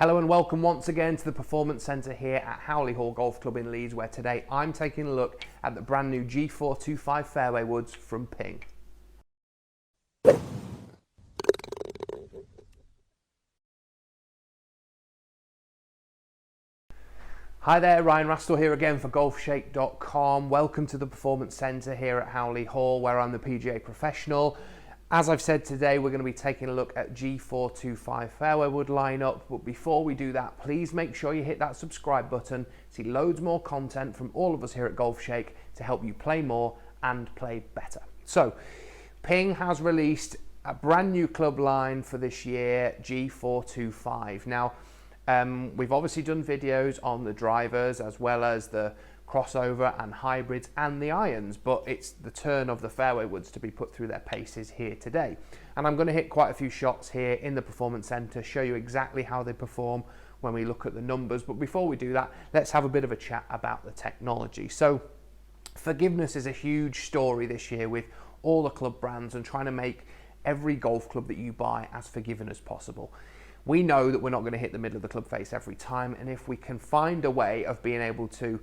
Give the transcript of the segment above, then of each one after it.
Hello and welcome once again to the Performance Centre here at Howley Hall Golf Club in Leeds, where today I'm taking a look at the brand new G425 Fairway woods from PING. Hi there, Ryan Rastall here again for Golfshake.com. Welcome to the Performance Centre here at Howley Hall, where I'm the PGA professional. As I've said today, we're going to be taking a look at G425 Fairway wood lineup, but before we do that, please make sure you hit that subscribe button. See loads more content from all of us here at Golfshake to help you play more and play better. So, PING has released a brand new club line for this year, G425. Now, we've obviously done videos on the drivers as well as the crossover and hybrids and the irons, but it's the turn of the fairway woods to be put through their paces here today. And I'm going to hit quite a few shots here in the Performance Centre, show you exactly how they perform when we look at the numbers. But before we do that, let's have a bit of a chat about the technology. So forgiveness is a huge story this year with all the club brands and trying to make every golf club that you buy as forgiving as possible. We know that we're not going to hit the middle of the club face every time, and if we can find a way of being able to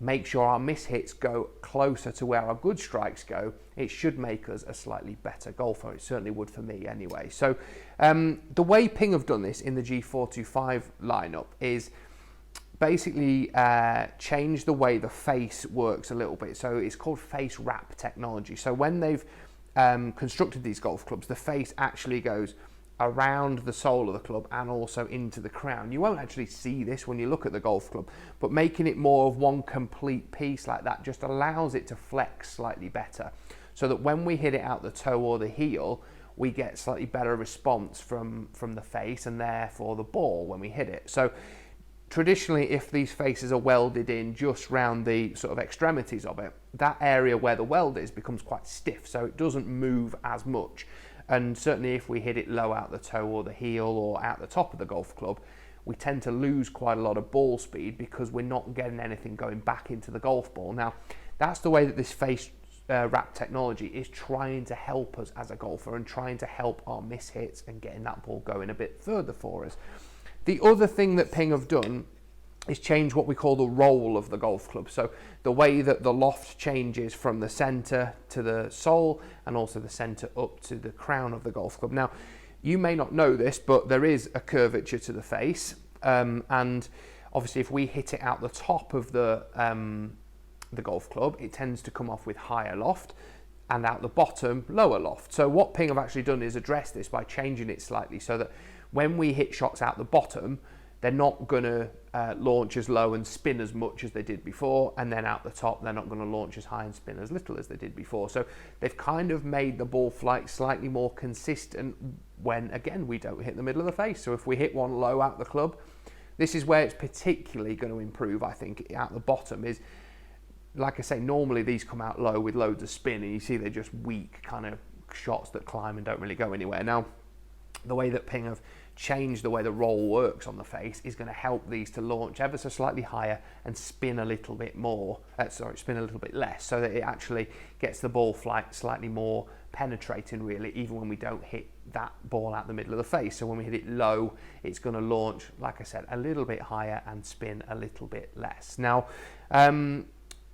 make sure our mishits go closer to where our good strikes go, it should make us a slightly better golfer. It certainly would for me anyway. So the way PING have done this in the G425 lineup is basically change the way the face works a little bit. So it's called face wrap technology. So when they've constructed these golf clubs, the face actually goes around the sole of the club and also into the crown. You won't actually see this when you look at the golf club, but making it more of one complete piece like that just allows it to flex slightly better, so that when we hit it out the toe or the heel, we get slightly better response from the face and therefore the ball when we hit it. So traditionally, if these faces are welded in just round the sort of extremities of it, that area where the weld is becomes quite stiff, so it doesn't move as much. And certainly if we hit it low out the toe or the heel or out the top of the golf club, we tend to lose quite a lot of ball speed because we're not getting anything going back into the golf ball. Now, that's the way that this face wrap technology is trying to help us as a golfer and trying to help our mishits and getting that ball going a bit further for us. The other thing that PING have done is change what we call the roll of the golf club. So the way that the loft changes from the centre to the sole and also the centre up to the crown of the golf club. Now, you may not know this, but there is a curvature to the face. And obviously if we hit it out the top of the golf club, it tends to come off with higher loft, and out the bottom, lower loft. So what PING have actually done is address this by changing it slightly so that when we hit shots out the bottom, they're not going to launch as low and spin as much as they did before, and then out the top they're not going to launch as high and spin as little as they did before. So they've kind of made the ball flight slightly more consistent when, again, we don't hit the middle of the face. So if we hit one low out the club, this is where it's particularly going to improve, I think, out the bottom. Is, like I say, normally these come out low with loads of spin and you see they're just weak kind of shots that climb and don't really go anywhere. Now, the way that PING have changed the way the roll works on the face is going to help these to launch ever so slightly higher and spin a little bit more, spin a little bit less, so that it actually gets the ball flight slightly more penetrating, really, even when we don't hit that ball out the middle of the face. So when we hit it low, it's going to launch, like I said, a little bit higher and spin a little bit less. Now,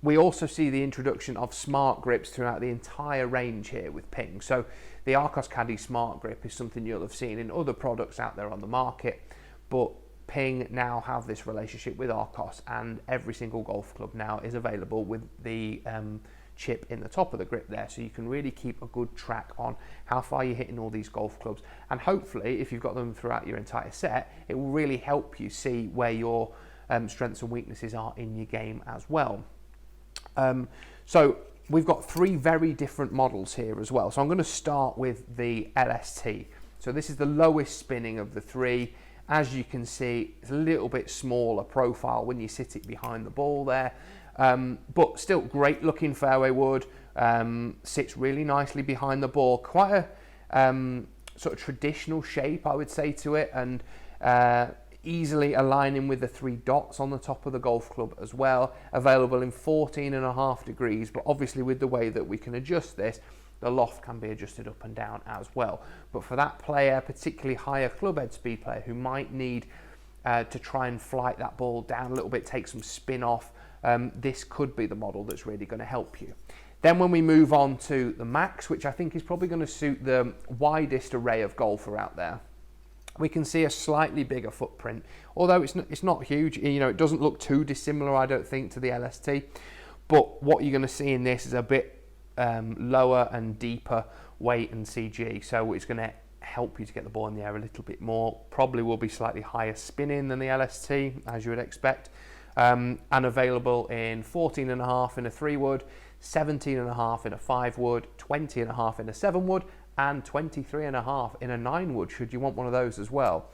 we also see the introduction of smart grips throughout the entire range here with PING. So the Arccos Caddie Smart Grip is something you'll have seen in other products out there on the market, but PING now have this relationship with Arccos, and every single golf club now is available with the chip in the top of the grip there, so you can really keep a good track on how far you're hitting all these golf clubs. And hopefully, if you've got them throughout your entire set, it will really help you see where your strengths and weaknesses are in your game as well. So we've got three very different models here as well. So I'm going to start with the LST. So this is the lowest spinning of the three. As you can see, it's a little bit smaller profile when you sit it behind the ball there, but still great looking fairway wood, sits really nicely behind the ball. Quite a sort of traditional shape, I would say, to it, and easily aligning with the three dots on the top of the golf club as well. Available in 14.5 degrees, but obviously with the way that we can adjust this, the loft can be adjusted up and down as well. But for that player, particularly higher club head speed player who might need to try and flight that ball down a little bit, take some spin off, this could be the model that's really going to help you. Then when we move on to the Max, which I think is probably going to suit the widest array of golfer out there, we can see a slightly bigger footprint, although it's not huge. You know, it doesn't look too dissimilar, I don't think, to the LST. But what you're going to see in this is a bit lower and deeper weight and CG, so it's going to help you to get the ball in the air a little bit more. Probably will be slightly higher spinning than the LST, as you would expect, and available in 14.5 in a 3-wood, 17.5 in a 5-wood, 20.5 in a 7-wood, and 23.5 in a 9-wood, should you want one of those as well.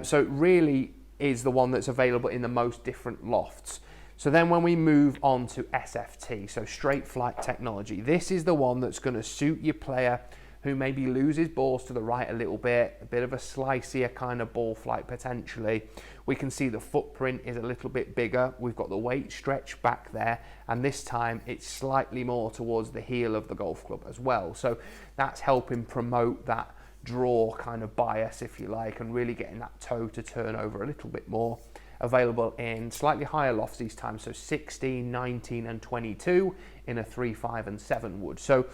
So it really is the one that's available in the most different lofts. So then when we move on to SFT, so straight flight technology, this is the one that's going to suit your player who maybe loses balls to the right a little bit, a bit of a slicier kind of ball flight potentially. We can see the footprint is a little bit bigger. We've got the weight stretched back there, and this time it's slightly more towards the heel of the golf club as well. So that's helping promote that draw kind of bias, if you like, and really getting that toe to turn over a little bit more. Available in slightly higher lofts each time, so 16, 19 and 22 in a 3, 5 and 7 wood. So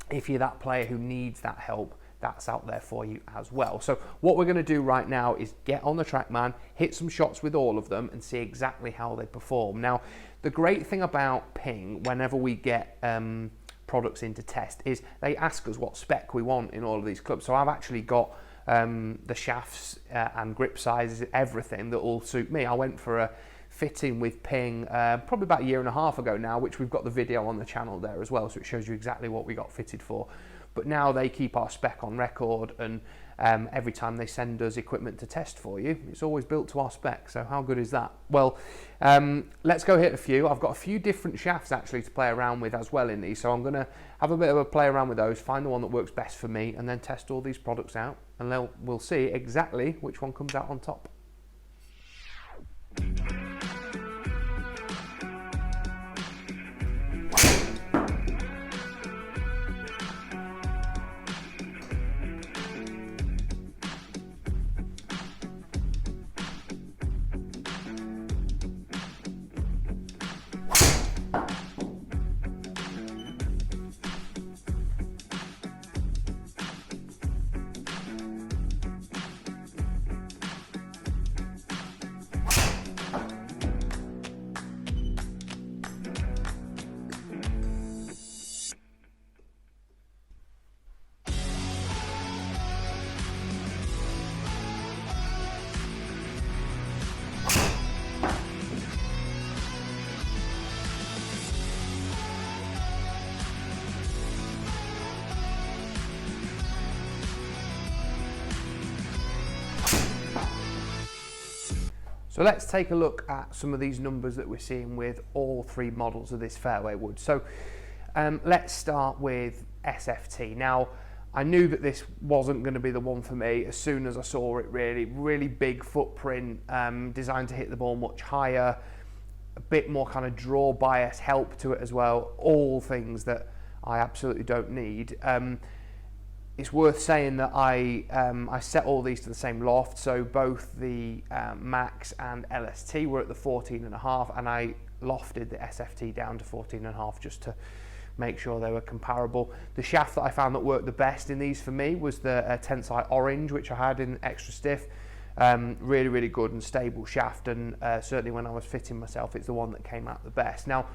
if you're that player who needs that help, that's out there for you as well. So what we're going to do right now is get on the Trackman, hit some shots with all of them and see exactly how they perform. Now, the great thing about Ping, whenever we get products into test, is they ask us what spec we want in all of these clubs. So I've actually got the shafts and grip sizes, everything that all suit me. I went for a fitting with Ping probably about a year and a half ago now, which we've got the video on the channel there as well, so it shows you exactly what we got fitted for. But now they keep our spec on record, and every time they send us equipment to test for you, it's always built to our spec. So how good is that? Well, let's go hit a few. I've got a few different shafts actually to play around with as well in these, so I'm going to have a bit of a play around with those, find the one that works best for me, and then test all these products out, and we'll see exactly which one comes out on top. So let's take a look at some of these numbers that we're seeing with all 3 models of this fairway wood. So let's start with SFT. Now, I knew that this wasn't going to be the one for me as soon as I saw it. Really big footprint, designed to hit the ball much higher, a bit more kind of draw bias help to it as well, all things that I absolutely don't need. It's worth saying that I set all these to the same loft, so both the Max and LST were at the 14.5, and I lofted the SFT down to 14.5 just to make sure they were comparable. The shaft that I found that worked the best in these for me was the Tensei Orange, which I had in extra stiff. Really good and stable shaft, and certainly when I was fitting myself, it's the one that came out the best. Now,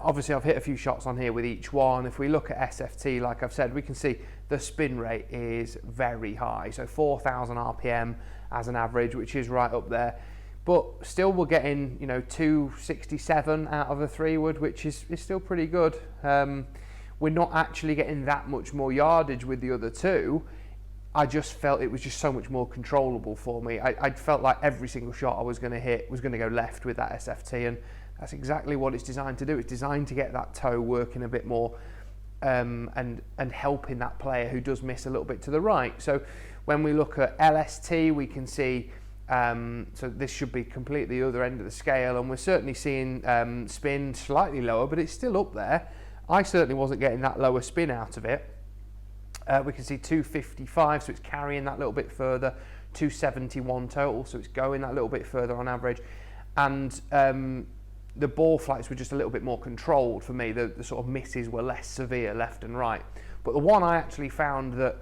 obviously I've hit a few shots on here with each one. If we look at SFT, like I've said, we can see the spin rate is very high, so 4,000 RPM as an average, which is right up there. But still we're getting, 267 out of a 3-wood, which is still pretty good. We're not actually getting that much more yardage with the other 2. I just felt it was just so much more controllable for me. I felt like every single shot I was going to hit was going to go left with that SFT, and that's exactly what it's designed to do. It's designed to get that toe working a bit more and helping that player who does miss a little bit to the right. So when we look at LST, we can see, so this should be completely the other end of the scale, and we're certainly seeing spin slightly lower, but it's still up there. I certainly wasn't getting that lower spin out of it. We can see 255, so it's carrying that little bit further. 271 total, so it's going that little bit further on average. And the ball flights were just a little bit more controlled for me. The sort of misses were less severe left and right. But the one I actually found that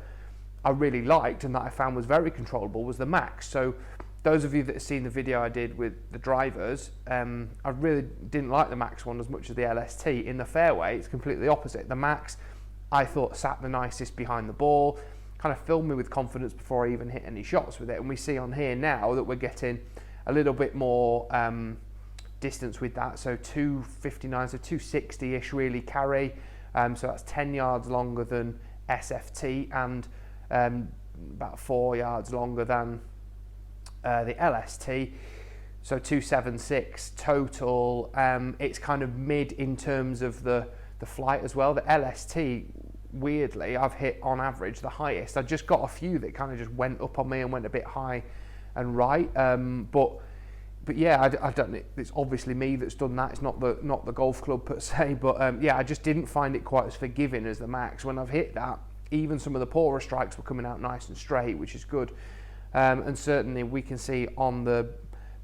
I really liked and that I found was very controllable was the Max. So those of you that have seen the video I did with the drivers, I really didn't like the Max one as much as the LST. In the fairway, it's completely opposite. The Max, I thought, sat the nicest behind the ball, kind of filled me with confidence before I even hit any shots with it. And we see on here now that we're getting a little bit more distance with that, so 259, so 260-ish really carry, so that's 10 yards longer than SFT and about 4 yards longer than the LST, so 276 total. It's kind of mid in terms of the flight as well. The LST, weirdly, I've hit on average the highest. I just got a few that kind of just went up on me and went a bit high and right, but yeah, I don't. It's obviously me that's done that. It's not the golf club per se. But yeah, I just didn't find it quite as forgiving as the Max. When I've hit that, even some of the poorer strikes were coming out nice and straight, which is good. And certainly we can see on the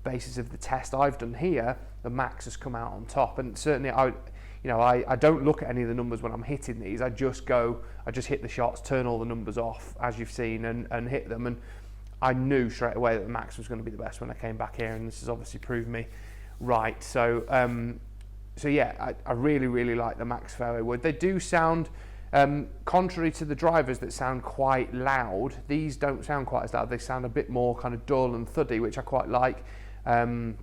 basis of the test I've done here, the Max has come out on top. And certainly I don't look at any of the numbers when I'm hitting these. I just hit the shots, turn all the numbers off as you've seen, and hit them. And I knew straight away that the Max was going to be the best when I came back here, and this has obviously proved me right. So, so yeah, I really, really like the Max fairway wood. They do sound, contrary to the drivers that sound quite loud, these don't sound quite as loud. They sound a bit more kind of dull and thuddy, which I quite like. The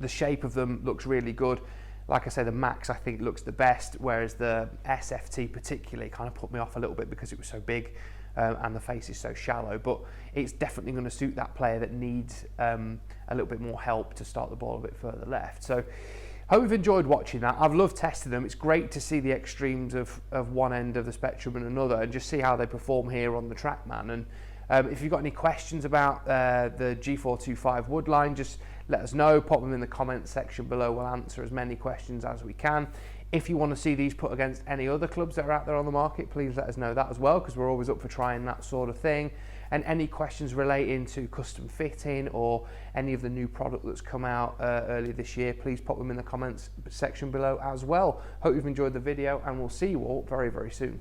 shape of them looks really good. Like I say, the Max I think looks the best, whereas the SFT particularly kind of put me off a little bit because it was so big. And the face is so shallow, but it's definitely going to suit that player that needs a little bit more help to start the ball a bit further left. So hope you've enjoyed watching that. I've loved testing them. It's great to see the extremes of one end of the spectrum and another, and just see how they perform here on the Trackman. And if you've got any questions about the G425 woodline, just let us know, pop them in the comments section below. We'll answer as many questions as we can. If you want to see these put against any other clubs that are out there on the market, please let us know that as well, because we're always up for trying that sort of thing. And any questions relating to custom fitting or any of the new product that's come out earlier this year, please pop them in the comments section below as well. Hope you've enjoyed the video, and we'll see you all very, very soon.